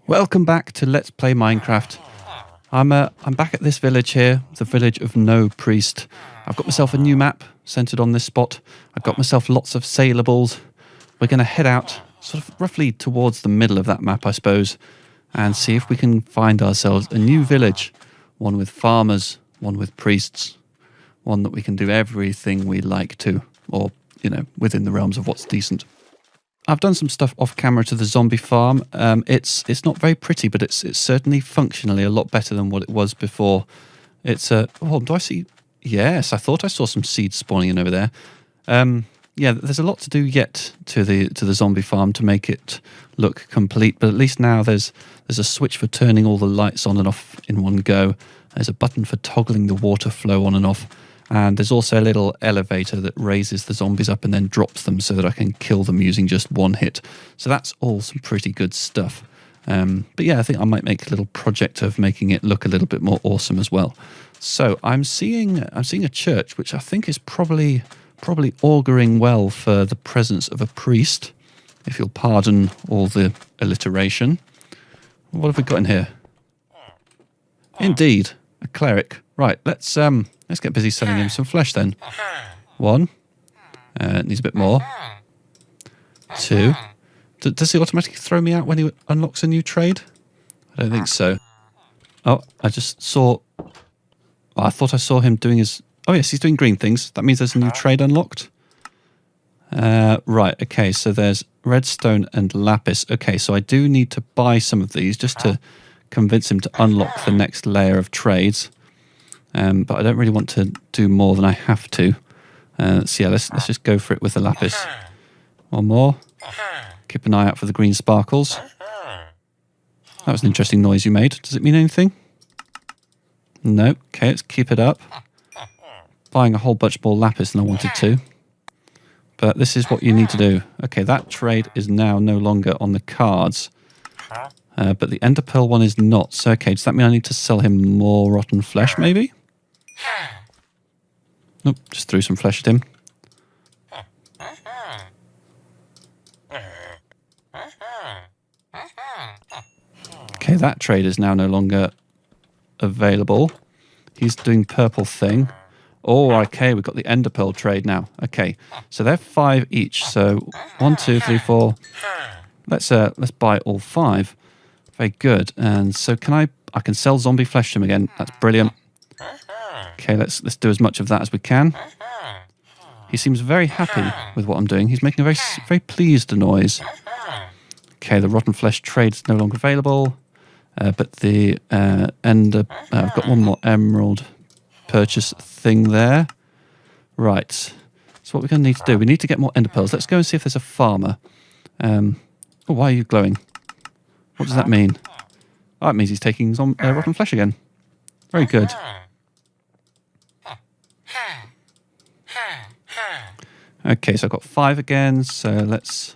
Welcome back to Let's Play Minecraft. I'm back at this village here, the village of No Priest. I've got myself a new map centered on this spot. I've got myself lots of saleables. We're going to head out sort of roughly towards the middle of that map, I suppose, and see if we can find ourselves a new village. One with farmers, one with priests, one that we can do everything we like to, or, you know, within the realms of what's decent. I've done some stuff off camera to the zombie farm. It's not very pretty, but it's certainly functionally a lot better than what it was before. It's oh, do I see? Yes, I thought I saw some seeds spawning in over there. Yeah, there's a lot to do yet to the zombie farm to make it look complete. But at least now there's a switch for turning all the lights on and off in one go. There's a button for toggling the water flow on and off. And there's also a little elevator that raises the zombies up and then drops them so that I can kill them using just one hit. So that's all some pretty good stuff. But yeah, I think I might make a little project of making it look a little bit more awesome as well. So I'm seeing a church, which I think is probably auguring well for the presence of a priest, if you'll pardon all the alliteration. What have we got in here? Indeed, a cleric. Right, let's get busy selling him some flesh then. One. Needs a bit more. Two. Does he automatically throw me out when he unlocks a new trade? I don't think so. Oh, I just saw... Oh, I thought I saw him doing his... Oh yes, he's doing green things. That means there's a new trade unlocked. Right, okay, so there's redstone and lapis. Okay, so I do need to buy some of these just to convince him to unlock the next layer of trades. But I don't really want to do more than I have to. So yeah, let's just go for it with the lapis. One more. Keep an eye out for the green sparkles. That was an interesting noise you made. Does it mean anything? No. Okay, let's keep it up. Buying a whole bunch more lapis than I wanted to. But this is what you need to do. Okay, that trade is now no longer on the cards. But the ender pearl one is not. So okay, does that mean I need to sell him more rotten flesh maybe? Nope, just threw some flesh at him. Okay, that trade is now no longer available. He's doing purple thing. Oh, okay, we've got the ender pearl trade now. Okay, so they're 5 each. So 1, 2, 3, 4. Let's buy all 5. Very good. And so I can sell zombie flesh to him again. That's brilliant. Okay, let's do as much of that as we can. He seems very happy with what I'm doing. He's making a very pleased noise. Okay, the rotten flesh trade is no longer available. But the ender... I've got one more emerald purchase thing there. Right. So what we're going to need to do, we need to get more ender pearls. Let's go and see if there's a farmer. Oh, why are you glowing? What does that mean? Oh, it means he's taking some rotten flesh again. Very good. Okay, so I've got 5 again, so let's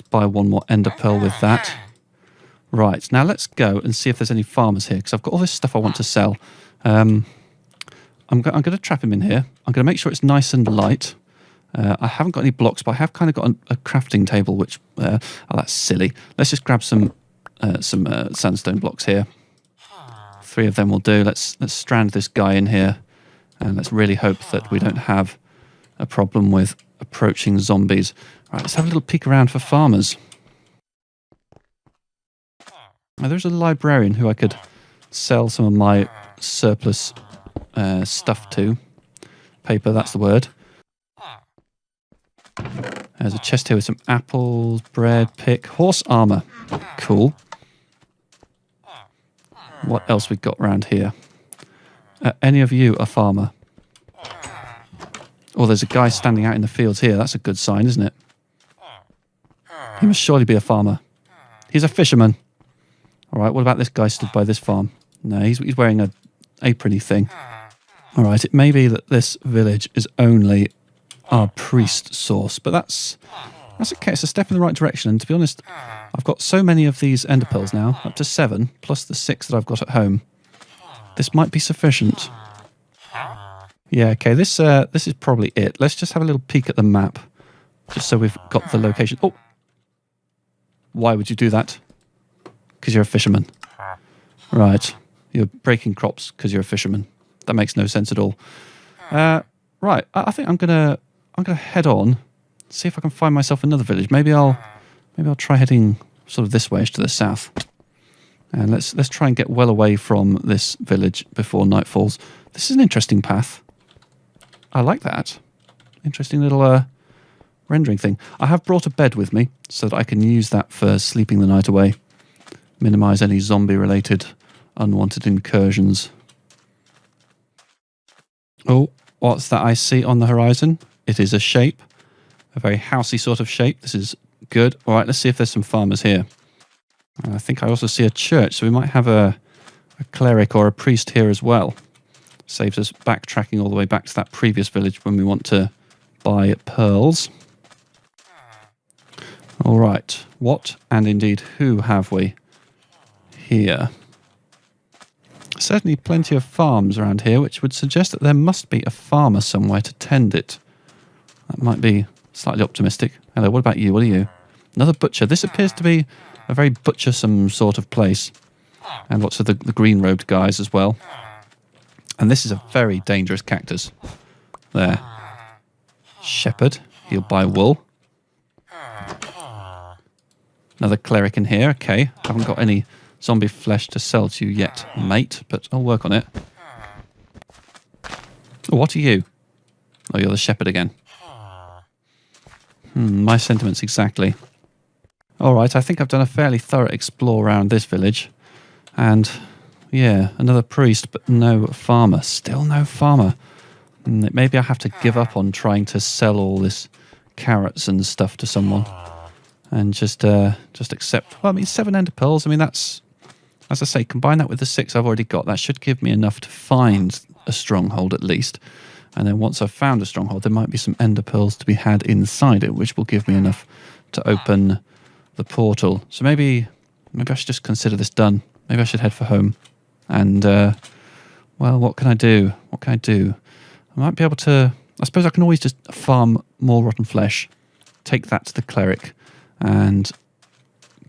buy one more ender pearl with that. Right, now let's go and see if there's any farmers here, because I've got all this stuff I want to sell. I'm going to trap him in here. I'm going to make sure it's nice and light. I haven't got any blocks, but I have kind of got a crafting table, which... oh, that's silly. Let's just grab some sandstone blocks here. 3 of them will do. Let's strand this guy in here, and let's really hope that we don't have a problem with approaching zombies. Right, let's have a little peek around for farmers. Now, there's a librarian who I could sell some of my surplus stuff to. Paper, that's the word. There's a chest here with some apples, bread, pick, horse armor. Cool. What else we got around here? Any of you a farmer? Oh, there's a guy standing out in the fields here. That's a good sign, isn't it? He must surely be a farmer. He's a fisherman. All right, what about this guy stood by this farm? No, he's wearing a aprony thing. All right, it may be that this village is only our priest source, but that's okay. It's a step in the right direction. And to be honest, I've got so many of these ender pearls now, up to 7, plus the 6 that I've got at home. This might be sufficient. Yeah, okay, this is probably it. Let's just have a little peek at the map, just so we've got the location. Oh! Why would you do that? because you're a fisherman. Right. You're breaking crops because you're a fisherman. That makes no sense at all. Right. I think I'm gonna head on, see if I can find myself another village. Maybe I'll try heading sort of this way to the south. And let's try and get well away from this village before night falls. This is an interesting path. I like that. Interesting little rendering thing. I have brought a bed with me so that I can use that for sleeping the night away. Minimise any zombie-related unwanted incursions. Oh, what's that I see on the horizon? It is a shape. A very housey sort of shape. This is good. All right, let's see if there's some farmers here. I think I also see a church, so we might have a cleric or a priest here as well. Saves us backtracking all the way back to that previous village when we want to buy pearls. All right, what and indeed who have we here? Certainly plenty of farms around here, which would suggest that there must be a farmer somewhere to tend it. That might be slightly optimistic. Hello, what about you? What are you? Another butcher. This appears to be a very butchersome sort of place. And lots of the green-robed guys as well. And this is a very dangerous cactus. There. Shepherd. He'll buy wool. Another cleric in here. Okay. Haven't got any zombie flesh to sell to you yet, mate. But I'll work on it. Oh, what are you? Oh, you're the shepherd again. My sentiments exactly. Alright, I think I've done a fairly thorough explore around this village. And, yeah, another priest, but no farmer. Still no farmer. Maybe I have to give up on trying to sell all this carrots and stuff to someone. And just accept... Well, I mean, 7 ender pearls, I mean, that's... As I say, combine that with the 6 I've already got. That should give me enough to find a stronghold at least. And then once I've found a stronghold, there might be some ender pearls to be had inside it, which will give me enough to open the portal. So maybe I should just consider this done. Maybe I should head for home. And, well, what can I do? What can I do? I might be able to... I suppose I can always just farm more rotten flesh, take that to the cleric, and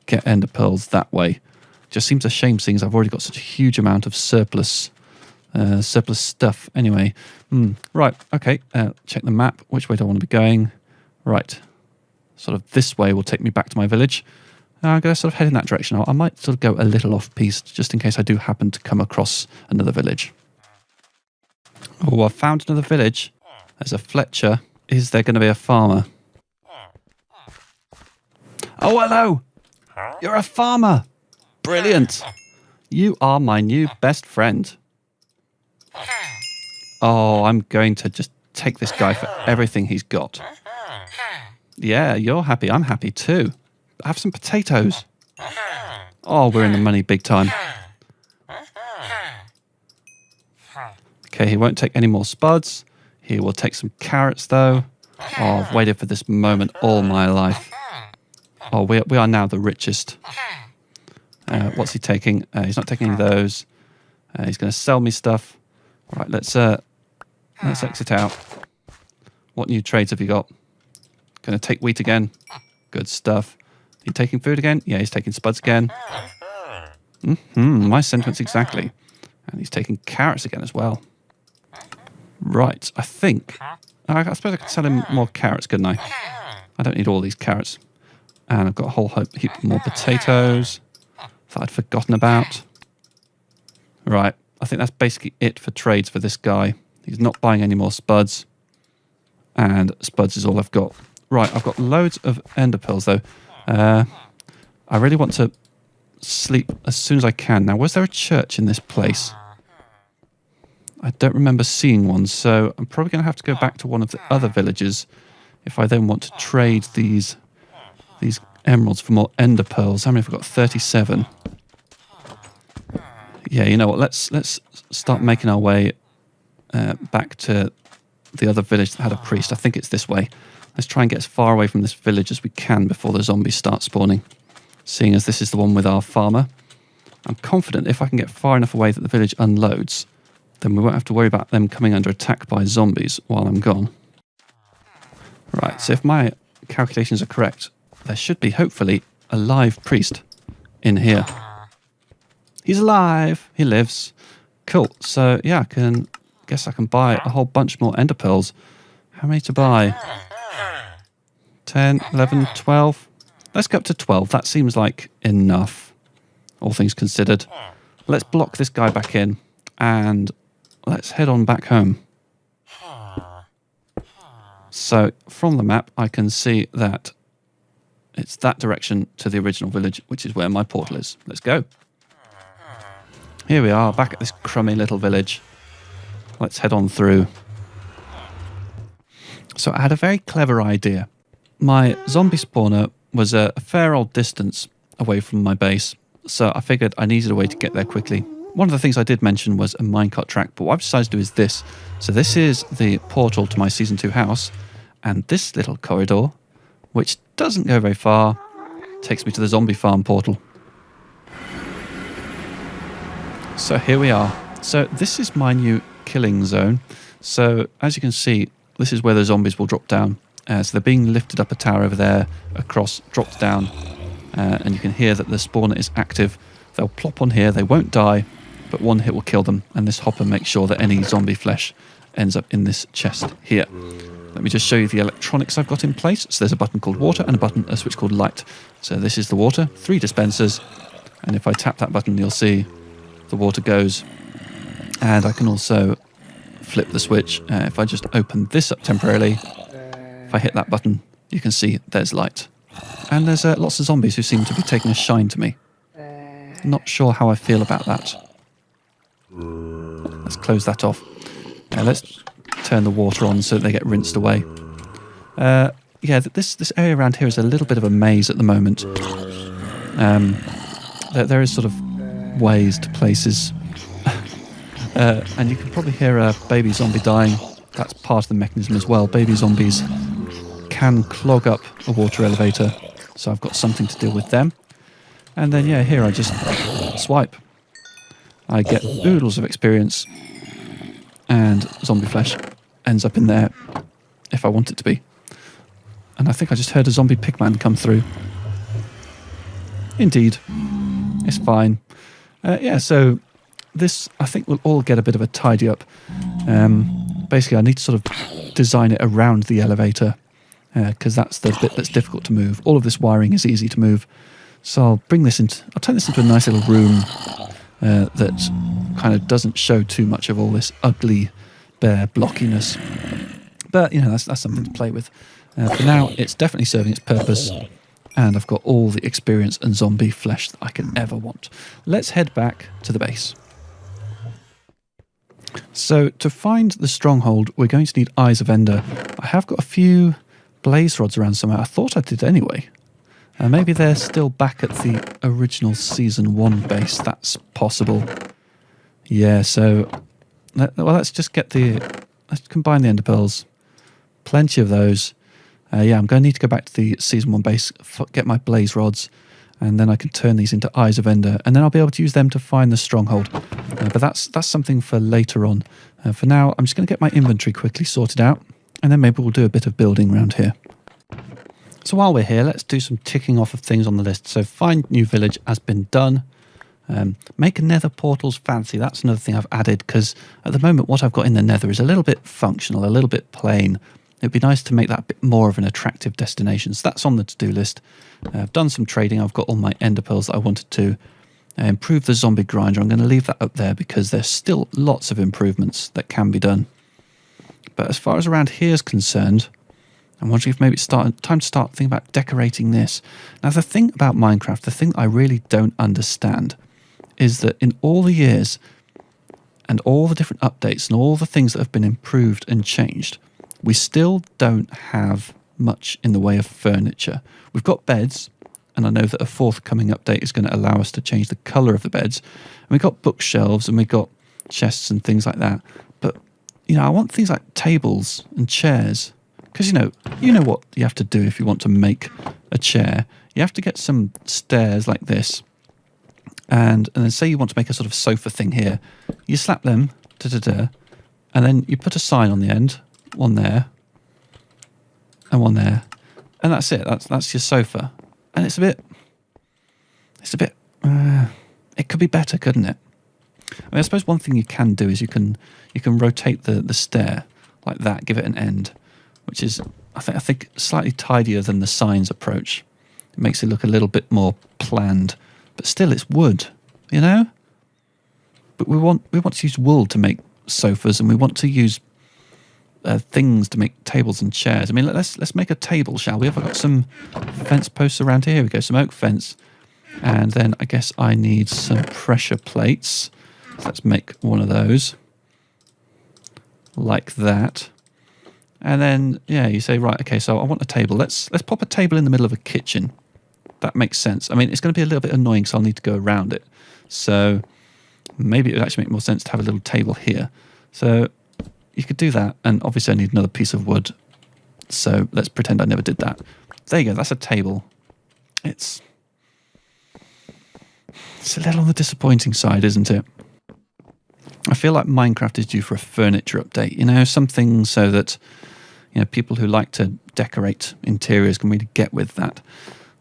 get ender pearls that way. Just seems a shame seeing as I've already got such a huge amount of surplus stuff. Anyway, right, okay, check the map. Which way do I want to be going? Right, sort of this way will take me back to my village. I'm going to sort of head in that direction. I might sort of go a little off-piste just in case I do happen to come across another village. Oh, I've found another village. There's a Fletcher. Is there going to be a farmer? Oh, hello! You're a farmer! Brilliant! You are my new best friend. Oh, I'm going to just take this guy for everything he's got. Yeah, you're happy. I'm happy too. Have some potatoes. Oh, we're in the money big time. Okay, he won't take any more spuds. He will take some carrots though. Oh, I've waited for this moment all my life. Oh, we are now the richest. What's he taking? He's not taking any of those. He's going to sell me stuff. All right, let's exit out. What new trades have you got? Going to take wheat again. Good stuff. You taking food again? Yeah, he's taking spuds again. My sentiments exactly. And he's taking carrots again as well. Right, I think... I suppose I could sell him more carrots, couldn't I? I don't need all these carrots. And I've got a whole heap more potatoes that I'd forgotten about. Right, I think that's basically it for trades for this guy. He's not buying any more spuds. And spuds is all I've got. Right, I've got loads of ender pearls though. I really want to sleep as soon as I can. Now, was there a church in this place? I don't remember seeing one, so I'm probably going to have to go back to one of the other villages if I then want to trade these emeralds for more ender pearls. How many have we got? 37. Yeah, you know what? Let's start making our way back to the other village that had a priest. I think it's this way. Let's try and get as far away from this village as we can before the zombies start spawning. Seeing as this is the one with our farmer, I'm confident if I can get far enough away that the village unloads, then we won't have to worry about them coming under attack by zombies while I'm gone. Right, so if my calculations are correct, there should be, hopefully, a live priest in here. He's alive. He lives. Cool. So, yeah, guess I can buy a whole bunch more ender pearls. How many to buy? 10, 11, 12. Let's go up to 12. That seems like enough, all things considered. Let's block this guy back in and let's head on back home. So from the map, I can see that it's that direction to the original village, which is where my portal is. Let's go. Here we are, back at this crummy little village. Let's head on through. So I had a very clever idea. My zombie spawner was a fair old distance away from my base, so I figured I needed a way to get there quickly. One of the things I did mention was a minecart track, but what I've decided to do is this. So this is the portal to my Season 2 house, and this little corridor, which doesn't go very far, takes me to the zombie farm portal. So here we are. So this is my new killing zone. So as you can see, this is where the zombies will drop down. So they're being lifted up a tower over there, across, dropped down, and you can hear that the spawner is active. They'll plop on here, they won't die, but one hit will kill them, and this hopper makes sure that any zombie flesh ends up in this chest here. Let me just show you the electronics I've got in place. So there's a button called water and a switch called light. So this is the water, 3 dispensers, and if I tap that button, you'll see the water goes. And I can also flip the switch. If I just open this up temporarily, if I hit that button, you can see there's light. And there's lots of zombies who seem to be taking a shine to me. Not sure how I feel about that. Let's close that off. Let's turn the water on so they get rinsed away. Yeah, this area around here is a little bit of a maze at the moment. There is sort of ways to places. And you can probably hear a baby zombie dying. That's part of the mechanism as well. Baby zombies can clog up a water elevator, so I've got something to deal with them. And then, yeah, here I just swipe. I get oodles of experience, and zombie flesh ends up in there if I want it to be. And I think I just heard a zombie pigman come through. Indeed. It's fine. Yeah, so this, I think, will all get a bit of a tidy up. Basically, I need to sort of design it around the elevator, because that's the bit that's difficult to move. All of this wiring is easy to move. So I'll turn this into a nice little room that kind of doesn't show too much of all this ugly, bare blockiness. But, you know, that's something to play with. For now, it's definitely serving its purpose, and I've got all the experience and zombie flesh that I can ever want. Let's head back to the base. So, to find the stronghold, we're going to need Eyes of Ender. I have got a few blaze rods around somewhere. I thought I did anyway. Maybe they're still back at the original Season 1 base. That's possible. Yeah, so let's just let's combine the Ender Pearls. Plenty of those. Yeah, I'm going to need to go back to the Season 1 base, get my blaze rods, and then I can turn these into Eyes of Ender, and then I'll be able to use them to find the stronghold. But that's something for later on. For now, I'm just going to get my inventory quickly sorted out, and then maybe we'll do a bit of building around here. So while we're here, let's do some ticking off of things on the list. So find new village has been done. Make nether portals fancy. That's another thing I've added, because at the moment what I've got in the nether is a little bit functional, a little bit plain. It'd be nice to make that a bit more of an attractive destination. So that's on the to-do list. I've done some trading. I've got all my ender pearls that I wanted to improve the zombie grinder. I'm going to leave that up there because there's still lots of improvements that can be done. But as far as around here is concerned, I'm wondering if maybe it's time to start thinking about decorating this. Now, the thing about Minecraft, the thing I really don't understand, is that in all the years and all the different updates and all the things that have been improved and changed, we still don't have much in the way of furniture. We've got beds, and I know that a forthcoming update is going to allow us to change the colour of the beds. And we've got bookshelves and we've got chests and things like that. But, you know, I want things like tables and chairs. Because, you know what you have to do if you want to make a chair. You have to get some stairs like this. And then say you want to make a sort of sofa thing here. You slap them, and then you put a sign on the end. One there, and one there. And that's it. That's your sofa. And it's a bit It could be better, couldn't it? I mean, I suppose one thing you can do is you can rotate the stair like that, give it an end, which is I think slightly tidier than the signs approach. It makes it look a little bit more planned, but still it's wood, you know. But we want to use wool to make sofas, and we want to use things to make tables and chairs. I mean, let's make a table, shall we? Have I got some fence posts around here? Here we go, some oak fence, and then I guess I need some pressure plates. So let's make one of those like that. And then, yeah, you say, right, okay, so I want a table. Let's pop a table in the middle of a kitchen. That makes sense. I mean, it's going to be a little bit annoying, so I'll need to go around it. So maybe it would actually make more sense to have a little table here. So you could do that, and obviously I need another piece of wood. So let's pretend I never did that. There you go, that's a table. It's a little on the disappointing side, isn't it? I feel like Minecraft is due for a furniture update, you know, something so that, you know, people who like to decorate interiors can really get with that.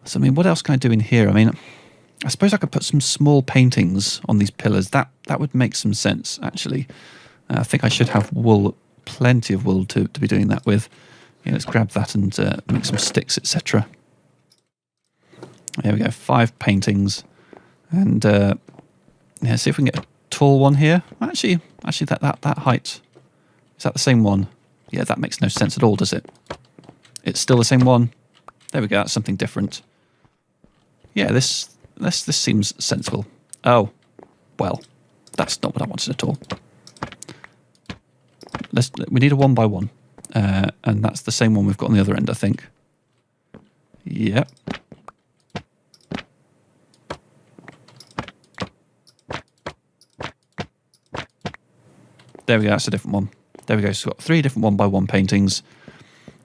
So, I mean, what else can I do in here? I mean, I suppose I could put some small paintings on these pillars. That would make some sense, actually. I think I should have wool, plenty of wool to be doing that with. Yeah, let's grab that and make some sticks, etc. There we go, 5 paintings. And yeah, see if we can get a tall one here. Actually, that height, is that the same one? Yeah, that makes no sense at all, does it? It's still the same one. There we go, that's something different. Yeah, this seems sensible. Oh, well, that's not what I wanted at all. We need a 1 by 1, and that's the same one we've got on the other end, I think. Yep. There we go, that's a different one. There we go, so we've got 3 different 1 by 1 paintings,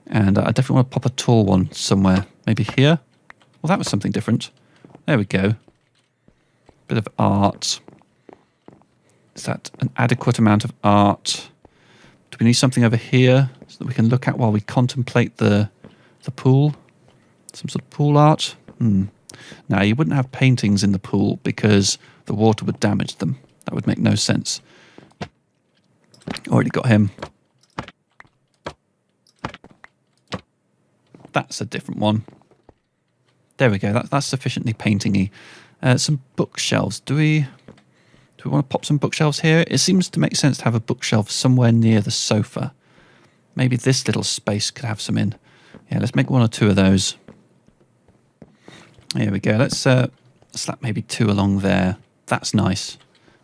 and I definitely want to pop a tall one somewhere. Maybe here? Well, that was something different. There we go. Bit of art. Is that an adequate amount of art? Do we need something over here so that we can look at while we contemplate the pool? Some sort of pool art? Now, you wouldn't have paintings in the pool because the water would damage them. That would make no sense. Already got him. That's a different one. There we go. That's sufficiently painting-y. Some bookshelves. Do we want to pop some bookshelves here? It seems to make sense to have a bookshelf somewhere near the sofa. Maybe this little space could have some in. Yeah, let's make 1 or 2 of those. Here we go. Let's slap maybe 2 along there. That's nice.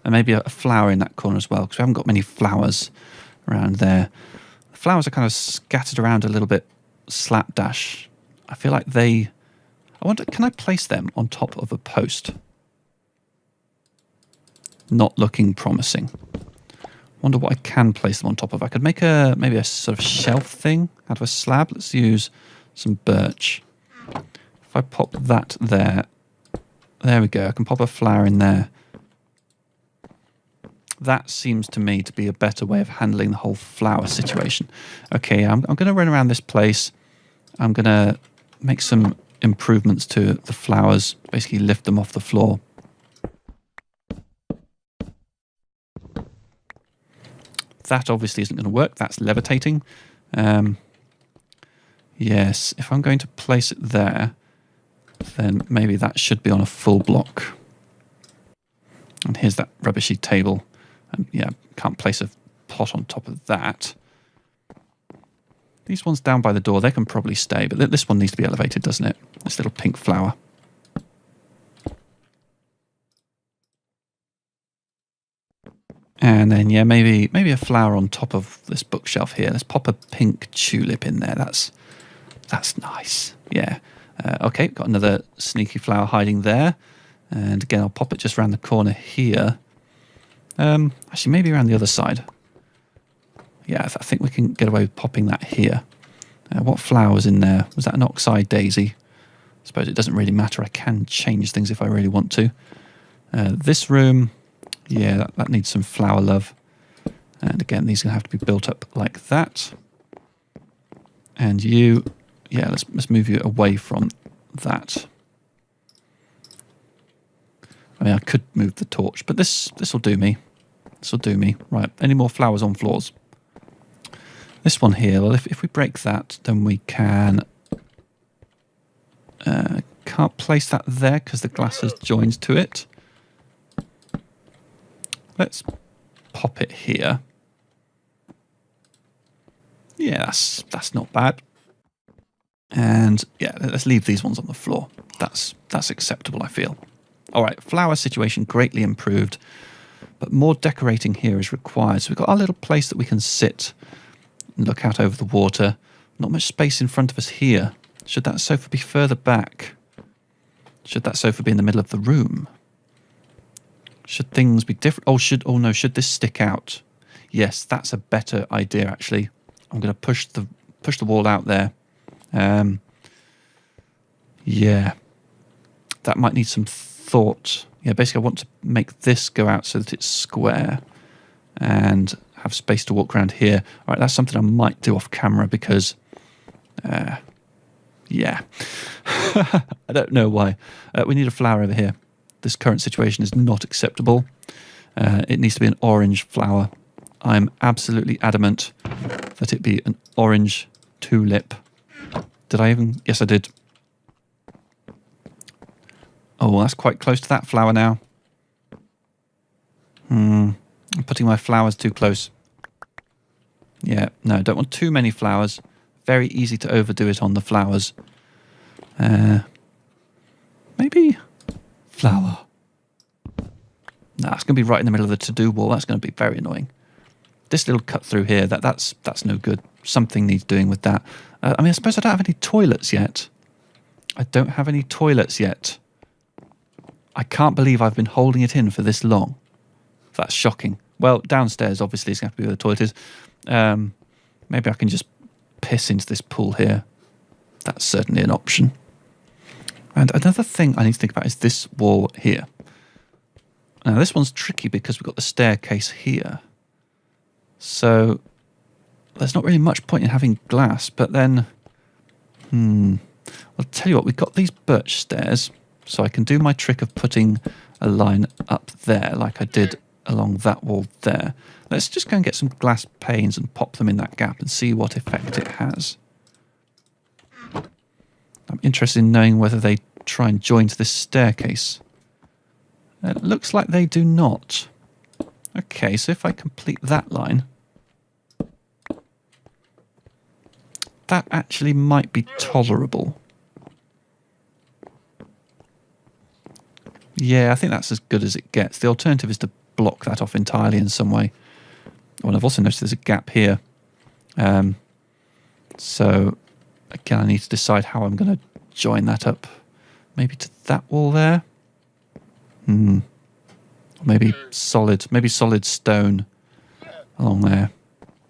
And maybe a flower in that corner as well, because we haven't got many flowers around there. The flowers are kind of scattered around a little bit slapdash. I feel like I wonder, can I place them on top of a post? Not looking promising. Wonder what I can place them on top of. I could make maybe a sort of shelf thing out of a slab. Let's use some birch. If I pop that there we go. I can pop a flower in there. That seems to me to be a better way of handling the whole flower situation. Okay, I'm going to run around this place. I'm going to make some improvements to the flowers, basically lift them off the floor. That obviously isn't going to work. That's levitating. Yes, if I'm going to place it there, then maybe that should be on a full block. And here's that rubbishy table. And yeah, can't place a pot on top of that. These ones down by the door, they can probably stay, but this one needs to be elevated, doesn't it? This little pink flower. And then, yeah, maybe a flower on top of this bookshelf here. Let's pop a pink tulip in there. That's nice. Yeah. Okay, got another sneaky flower hiding there. And again, I'll pop it just around the corner here. Actually, maybe around the other side. Yeah, I think we can get away with popping that here. What flower's in there? Was that an oxeye daisy? I suppose it doesn't really matter. I can change things if I really want to. This room, yeah, that needs some flower love. And again, these are going to have to be built up like that. And you, yeah, let's move you away from that. I mean, I could move the torch, but this will do me. This will do me. Right, any more flowers on floors? This one here, well, if we break that, then we can... can't place that there because the glass has joined to it. Let's pop it here. Yeah, that's not bad. And yeah, let's leave these ones on the floor. That's acceptable, I feel. All right, flower situation greatly improved, but more decorating here is required. So we've got our little place that we can sit and look out over the water. Not much space in front of us here. Should that sofa be further back? Should that sofa be in the middle of the room? Should things be different? Oh no, should this stick out? Yes, that's a better idea actually. I'm going to push the wall out there. Yeah, that might need some thought. Yeah, basically I want to make this go out so that it's square and have space to walk around here. All right, that's something I might do off camera because, yeah, I don't know why. We need a flower over here. This current situation is not acceptable. It needs to be an orange flower. I'm absolutely adamant that it be an orange tulip. Did I even? Yes, I did. Oh, that's quite close to that flower now. I'm putting my flowers too close. Yeah, no, don't want too many flowers. Very easy to overdo it on the flowers. Maybe flower. No, it's going to be right in the middle of the to-do wall. That's going to be very annoying. This little cut through here, that's no good. Something needs doing with that. I mean, I suppose I don't have any toilets yet. I don't have any toilets yet. I can't believe I've been holding it in for this long. That's shocking. Well, downstairs, obviously, is going to have to be where the toilet is. Maybe I can just piss into this pool here. That's certainly an option. And another thing I need to think about is this wall here. Now, this one's tricky because we've got the staircase here. So there's not really much point in having glass, but then, I'll tell you what, we've got these birch stairs, so I can do my trick of putting a line up there like I did along that wall there. Let's just go and get some glass panes and pop them in that gap and see what effect it has. I'm interested in knowing whether they try and join to this staircase. It looks like they do not. Okay, so if I complete that line, that actually might be tolerable. Yeah, I think that's as good as it gets. The alternative is to block that off entirely in some way. Oh, and I've also noticed there's a gap here. So, again, I need to decide how I'm going to join that up. Maybe to that wall there? Maybe solid stone along there.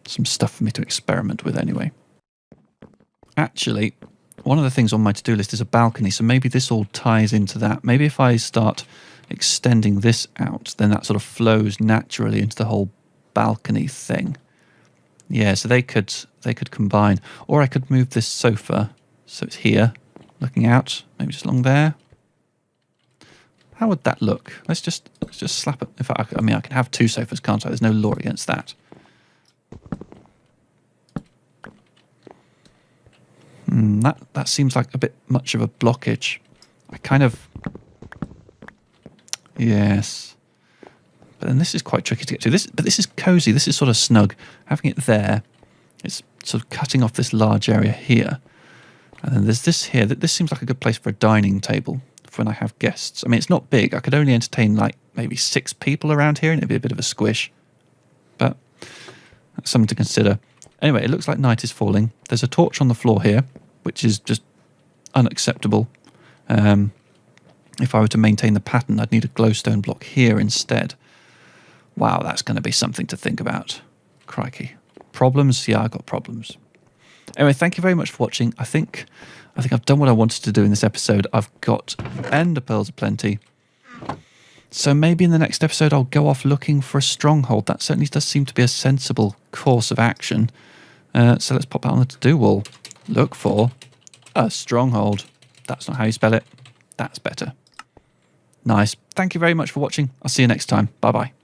Some stuff for me to experiment with anyway. Actually, one of the things on my to-do list is a balcony, so maybe this all ties into that. Maybe if I start extending this out, then that sort of flows naturally into the whole balcony thing. Yeah, so they could combine. Or I could move this sofa so it's here, looking out, maybe just along there. How would that look? Let's just slap it. In fact, I mean, I can have two sofas, can't I? There's no law against that. That seems like a bit much of a blockage. I kind of... Yes. But then this is quite tricky to get to. But this is cosy. This is sort of snug. Having it there, it's sort of cutting off this large area here. And then there's this here. This seems like a good place for a dining table for when I have guests. I mean, it's not big. I could only entertain like maybe 6 people around here and it'd be a bit of a squish. But that's something to consider. Anyway, it looks like night is falling. There's a torch on the floor here, which is just unacceptable. If I were to maintain the pattern, I'd need a glowstone block here instead. Wow, that's going to be something to think about. Crikey. Problems? Yeah, I've got problems. Anyway, thank you very much for watching. I think I've done what I wanted to do in this episode. I've got ender pearls aplenty. So maybe in the next episode I'll go off looking for a stronghold. That certainly does seem to be a sensible course of action. So let's pop that on the to-do wall. Look for a stronghold. That's not how you spell it. That's better. Nice. Thank you very much for watching. I'll see you next time. Bye bye.